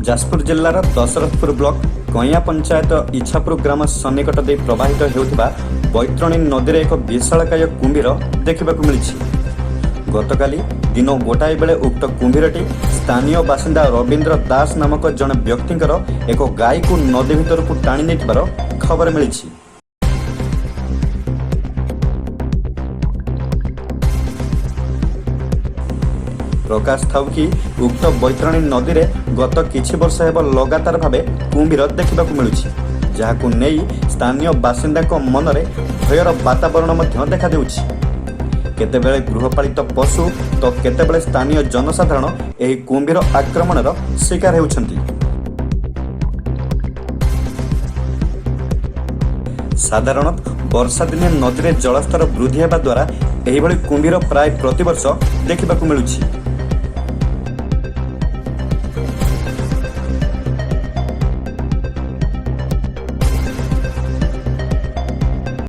Jajpur जिल्लार Dasharathpur block कइया panchayat Ichhapur ग्राम सन्निकट दे प्रवाहित हेउथिबा बैतरणी नदी रे एक विशालकाय कुंभीर देखा मिली। गतकाली दिन गोटाए बेले उक्त कुंभीरटी स्थानीय बासिंदा रवींद्र दास नामक जड़े व्यक्तिंकर एक गाई को नदी भितर को टाणी नेथिबार खबर मिली। प्रकाश थाउ कि उक्त बैतरणी नदी रे गत किछि वर्ष हेब लगातार भावे कुंभीर देखा मिलुछि, जहाकु नेई स्थानीय बासिंदा मनरे भयर वातावरण मध्य देखा देउछि। केतेबेले गृहपालित पशु तो केतेबेले स्थानीय जनसाधारण एही कुंभीर आक्रमणर शिकार हेउछन्ति। साधारणत वर्षा दिने नदी रे जलस्तर वृद्धि हेबा द्वारा एही भली कुंभीर प्राय प्रतिवर्ष देखा मिलुछि।